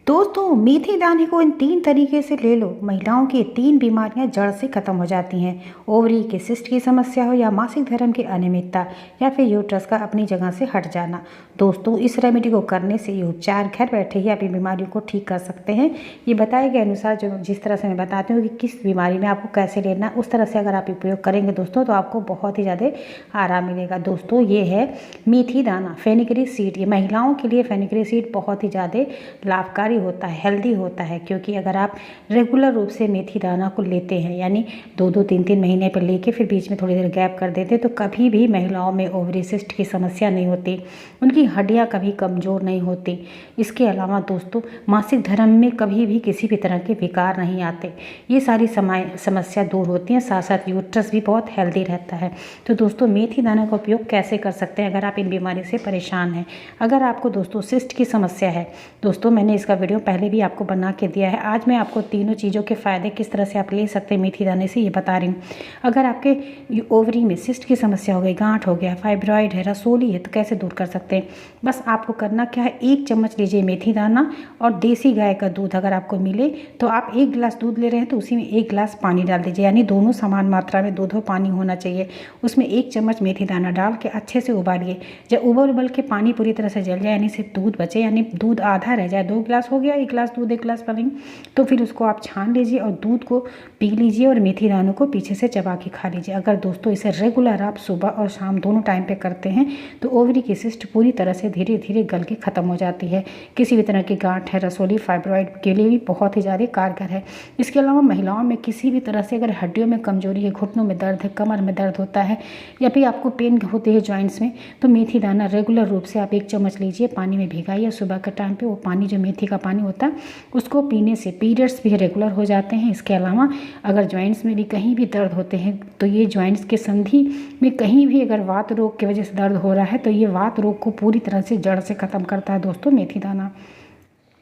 दोस्तों मेथी दाने को इन 3 तरीके से ले लो। महिलाओं की 3 बीमारियां जड़ से खत्म हो जाती हैं। ओवरी के सिस्ट की समस्या हो या मासिक धर्म की अनियमितता या फिर यूट्रस का अपनी जगह से हट जाना। दोस्तों इस रेमेडी को करने से ये उपचार घर बैठे ही अपनी बीमारियों को ठीक कर सकते हैं। ये बताए गए अनुसार जो जिस तरह से मैं बताती हूँ कि किस बीमारी में आपको कैसे लेना, उस तरह से अगर आप उपयोग करेंगे दोस्तों तो आपको बहुत ही ज़्यादा आराम मिलेगा। दोस्तों ये है मेथी दाना, फेनिग्रीक सीड। ये महिलाओं के लिए फेनिग्रीक सीड बहुत ही ज़्यादा लाभकारी होता है, हेल्दी होता है, क्योंकि अगर आप रेगुलर रूप से मेथी दाना को लेते हैं, यानी 2-2 3-3 महीने पर लेके फिर बीच में थोड़ी देर गैप कर देते हैं, तो कभी भी महिलाओं में ओवरी सिस्ट की समस्या नहीं होती, उनकी हड्डियां कभी कमज़ोर नहीं होती। इसके अलावा दोस्तों मासिक धर्म में कभी भी किसी भी तरह के विकार नहीं आते। ये सारी समस्या दूर होती हैं, साथ साथ यूट्रस भी बहुत हेल्दी रहता है। तो दोस्तों मेथी दाना का उपयोग कैसे कर सकते हैं अगर आप इन बीमारी से परेशान हैं। अगर आपको दोस्तों सिस्ट की समस्या है, दोस्तों मैंने इसका वीडियो पहले भी आपको बना के दिया है। आज मैं आपको तीनों चीज़ों के फ़ायदे किस तरह से आप ले सकते हैं मेथी दाने से, ये बता रही हूँ। अगर आपके ओवरी में सिस्ट की समस्या हो गई, गांठ हो गया, फाइब्रॉइड है, रसोली है, तो कैसे दूर कर सकते हैं। बस आपको करना क्या है, 1 चम्मच लीजिए मेथी दाना और देसी गाय का दूध अगर आपको मिले तो आप 1 गिलास दूध ले रहे हैं तो उसी में 1 गिलास पानी डाल दीजिए, यानी दोनों समान मात्रा में दूध और पानी होना चाहिए। उसमें 1 चम्मच मेथी दाना डाल के अच्छे से उबालिए। जब उबल के पानी पूरी तरह से जल जाए, यानी सिर्फ दूध बचे, यानी दूध आधा रह जाए, 2 गिलास हो गया, 1 गिलास दूध 1 गिलास पानी, तो फिर उसको आप छान लीजिए और दूध को पी लीजिए और मेथी दानों को पीछे से चबा के खा लीजिए। अगर दोस्तों इसे रेगुलर आप सुबह और शाम दोनों टाइम पे करते हैं तो ओवरी की सिस्ट पूरी तरह से धीरे धीरे गल के ख़त्म हो जाती है। किसी भी तरह की गांठ है, रसोली, फाइब्रॉइड के लिए भी बहुत ही ज़्यादा कारगर है। इसके अलावा महिलाओं में किसी भी तरह से अगर हड्डियों में कमजोरी है, घुटनों में दर्द है, कमर में दर्द होता है या फिर आपको पेन होती है जॉइंट्स में, तो मेथी दाना रेगुलर रूप से आप 1 चम्मच लीजिए, पानी में भिगाइए। सुबह के टाइम पे वो पानी जो मेथी का पानी होता है उसको पीने से पीरियड्स भी रेगुलर हो जाते हैं। इसके अलावा अगर जॉइंट्स में भी कहीं भी दर्द होते हैं तो ये जॉइंट्स के संधि में कहीं भी अगर वात रोग की वजह से दर्द हो रहा है तो ये वात रोग को पूरी तरह से जड़ से ख़त्म करता है दोस्तों मेथी दाना।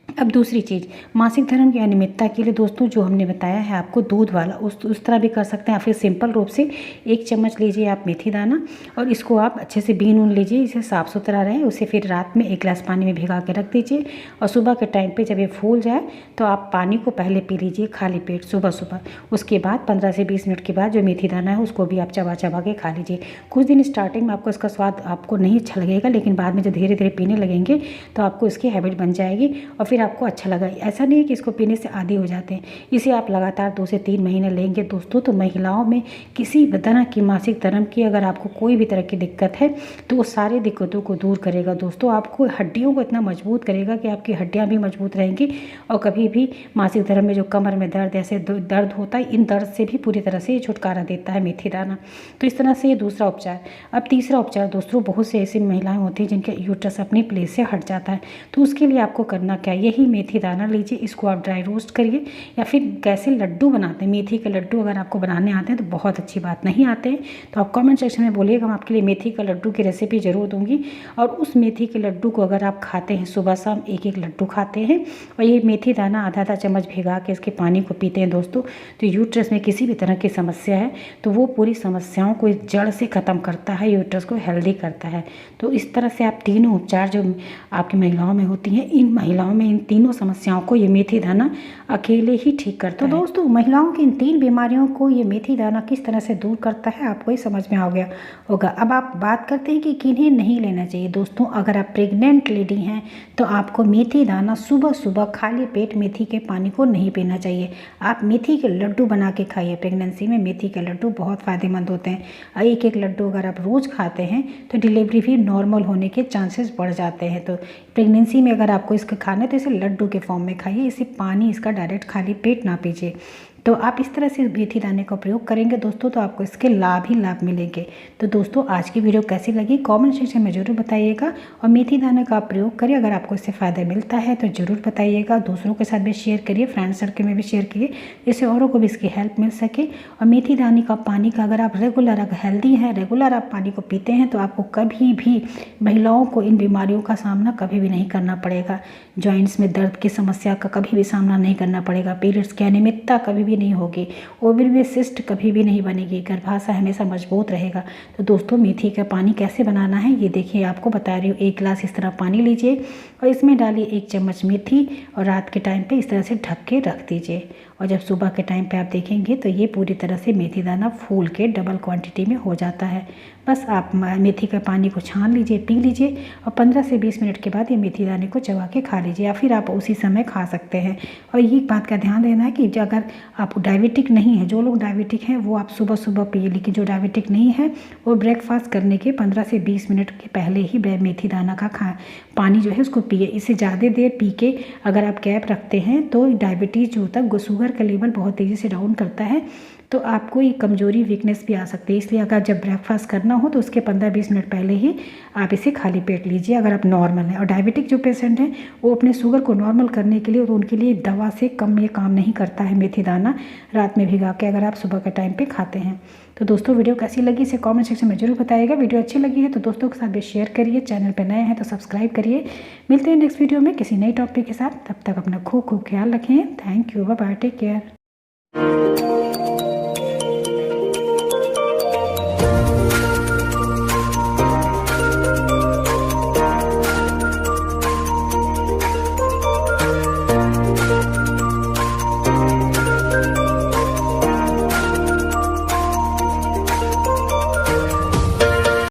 अब दूसरी चीज़, मासिक धर्म की अनियमितता के लिए दोस्तों जो हमने बताया है आपको दूध वाला, उस तरह भी कर सकते हैं। फिर सिंपल रूप से 1 चम्मच लीजिए आप मेथी दाना और इसको आप अच्छे से बीन ऊन लीजिए, इसे साफ़ सुथरा रहे। उसे फिर रात में 1 गिलास पानी में भिगा के रख दीजिए और सुबह के टाइम पे जब ये फूल जाए तो आप पानी को पहले पी लीजिए खाली पेट सुबह। उसके बाद 15 से 20 मिनट के बाद जो मेथी दाना है उसको भी आप चबा के खा लीजिए। कुछ दिन स्टार्टिंग में आपको इसका स्वाद आपको नहीं अच्छा लगेगा, लेकिन बाद में जब धीरे धीरे पीने लगेंगे तो आपको इसकी हैबिट बन जाएगी और फिर आपको अच्छा लगा। ऐसा नहीं है कि इसको पीने से आदी हो जाते हैं। इसे आप लगातार 2 से 3 महीने लेंगे दोस्तों तो महिलाओं में किसी भी तरह की मासिक धर्म की अगर आपको कोई भी तरह की दिक्कत है तो वो सारी दिक्कतों को दूर करेगा दोस्तों। आपको हड्डियों को इतना मजबूत करेगा कि आपकी हड्डियां भी मजबूत रहेंगी और कभी भी मासिक धर्म में जो कमर में दर्द ऐसे दर्द होता है, इन दर्द से भी पूरी तरह से ये छुटकारा देता है मेथी दाना। तो इस तरह से ये दूसरा उपचार। अब तीसरा उपचार दोस्तों, बहुत से ऐसी महिलाएं होती हैं जिनके यूट्रस अपनी प्लेस से हट जाता है, तो उसके लिए आपको करना क्या, यही मेथी दाना लीजिए, इसको आप ड्राई रोस्ट करिए या फिर कैसे लड्डू बनाते हैं मेथी के लड्डू अगर आपको बनाने आते हैं तो बहुत अच्छी बात, नहीं आते हैं तो आप कमेंट सेक्शन में बोलिएगा, मैं आपके लिए मेथी का लड्डू की रेसिपी ज़रूर दूंगी। और उस मेथी के लड्डू को अगर आप खाते हैं, सुबह शाम 1-1 लड्डू खाते हैं और ये मेथी दाना आधा चम्मच भिगा के इसके पानी को पीते हैं दोस्तों, तो यूट्रस में किसी भी तरह की समस्या है तो वो पूरी समस्याओं को जड़ से ख़त्म करता है, यूट्रस को हेल्दी करता है। तो इस तरह से आप तीनों उपचार जो आपकी महिलाओं में होती हैं, इन महिलाओं में इन तीनों समस्याओं को ये मेथी दाना अकेले ही ठीक करता है। तो दोस्तों महिलाओं की इन 3 बीमारियों को ये मेथी दाना किस तरह से दूर करता है आपको ही समझ में आ गया होगा। अब आप बात करते हैं कि किन्हें नहीं लेना चाहिए। दोस्तों अगर आप प्रेग्नेंट लेडी हैं तो आपको मेथी दाना सुबह खाली पेट मेथी के पानी को नहीं पीना चाहिए। आप मेथी के लड्डू बना के खाइए। प्रेगनेंसी में मेथी के लड्डू बहुत फ़ायदेमंद होते हैं। 1-1 लड्डू अगर आप रोज़ खाते हैं तो डिलीवरी भी नॉर्मल होने के चांसेस बढ़ जाते हैं। तो प्रेगनेंसी में अगर आपको इसका खाना है तो इसे लड्डू के फॉर्म में खाइए, इसे पानी इसका डायरेक्ट खाली पेट ना पीजिए। तो आप इस तरह से मेथी दाने का प्रयोग करेंगे दोस्तों तो आपको इसके लाभ ही लाभ मिलेंगे। तो दोस्तों आज की वीडियो कैसी लगी कमेंट सेक्शन में ज़रूर बताइएगा और मेथी दाने का आप प्रयोग करिए। अगर आपको इससे फ़ायदा मिलता है तो ज़रूर बताइएगा, दूसरों के साथ भी शेयर करिए, फ्रेंड सर्कल में भी शेयर करिए, जिससे औरों को भी इसकी हेल्प मिल सके। और मेथी दाने का पानी का अगर आप रेगुलर, अगर हेल्दी हैं, रेगुलर आप पानी को पीते हैं तो आपको कभी भी महिलाओं को इन बीमारियों का सामना कभी भी नहीं करना पड़ेगा। जॉइंट्स में दर्द की समस्या का कभी भी सामना नहीं करना पड़ेगा, पीरियड्स की अनियमितता कभी भी भी नहीं होगी, ओवरी में सिस्ट कभी भी नहीं बनेगी, गर्भाशय हमेशा मजबूत रहेगा। तो दोस्तों मेथी का पानी कैसे बनाना है ये देखिए, आपको बता रही हूँ। 1 गिलास इस तरह पानी लीजिए और इसमें डालिए 1 चम्मच मेथी और रात के टाइम पे इस तरह से ढक के रख दीजिए। और जब सुबह के टाइम पे आप देखेंगे तो ये पूरी तरह से मेथी दाना फूल के डबल क्वांटिटी में हो जाता है। बस आप मेथी का पानी को छान लीजिए, पी लीजिए और 15 से 20 मिनट के बाद ये मेथी दाने को चबा के खा लीजिए, या फिर आप उसी समय खा सकते हैं। और ये बात का ध्यान देना है कि अगर आप डायबिटिक नहीं है, जो लोग डायबिटिक हैं वो आप सुबह सुबह पिए, लेकिन जो डायबिटिक नहीं है वो ब्रेकफास्ट करने के 15 से 20 मिनट के पहले ही मेथी दाना का पानी जो है उसको पिए। इससे ज़्यादा देर पी के अगर आप गैप रखते हैं तो डायबिटीज़ जो होता है, शुगर का लेवल बहुत तेज़ी से डाउन करता है, तो आपको ये कमजोरी वीकनेस भी आ सकती है। इसलिए अगर जब ब्रेकफास्ट करना हो तो उसके 15-20 मिनट पहले ही आप इसे खाली पेट लीजिए अगर आप नॉर्मल हैं। और डायबिटिक जो पेशेंट हैं वो अपने शुगर को नॉर्मल करने के लिए, तो उनके लिए दवा से कम ये काम नहीं करता है मेथी दाना रात में भिगा के अगर आप सुबह के टाइम पे खाते हैं। तो दोस्तों वीडियो कैसी लगी इसे कमेंट सेक्शन में जरूर बताइएगा। वीडियो अच्छी लगी है तो दोस्तों के साथ भी शेयर करिए, चैनल पर नए हैं तो सब्सक्राइब करिए। मिलते हैं नेक्स्ट वीडियो में किसी नई टॉपिक के साथ, तब तक अपना खूब ख्याल रखें। Thank you, bye bye, take care.